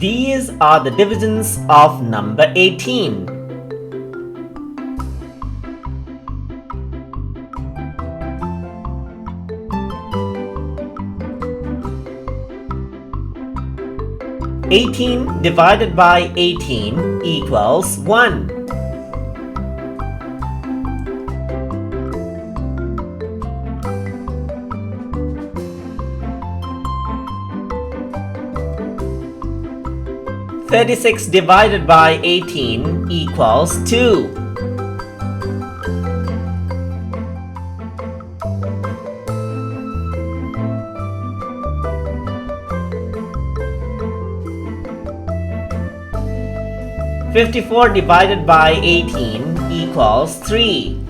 These are the divisions of number 18. Eighteen divided by 18 equals 1. 36 divided by 18 equals 2. 54 divided by 18 equals 3.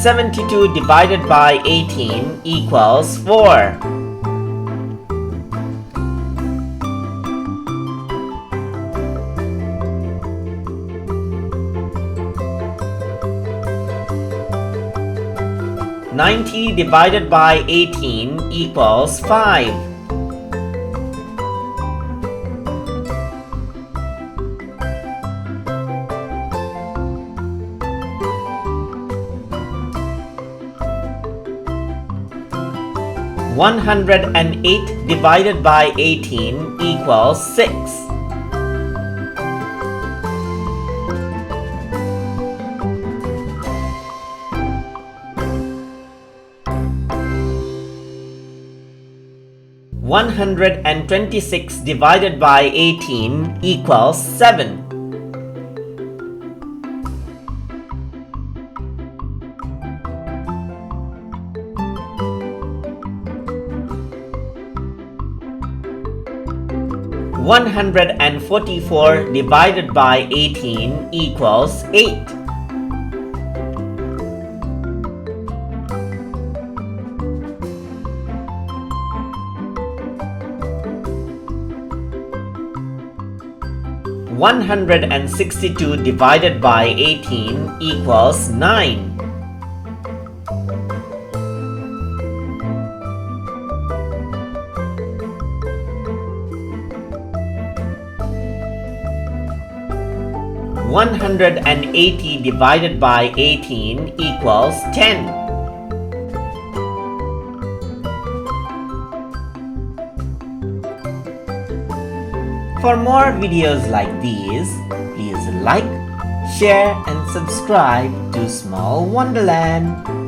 72 divided by 18 equals 4. 90 divided by 18 equals 5. 108 divided by 18 equals 6. 126 divided by 18 equals 7. 144 divided by 18 equals 8. 162 divided by 18 equals 9. 180 divided by 18 equals 10. For more videos like these, please like, share and subscribe to Small Wonderland.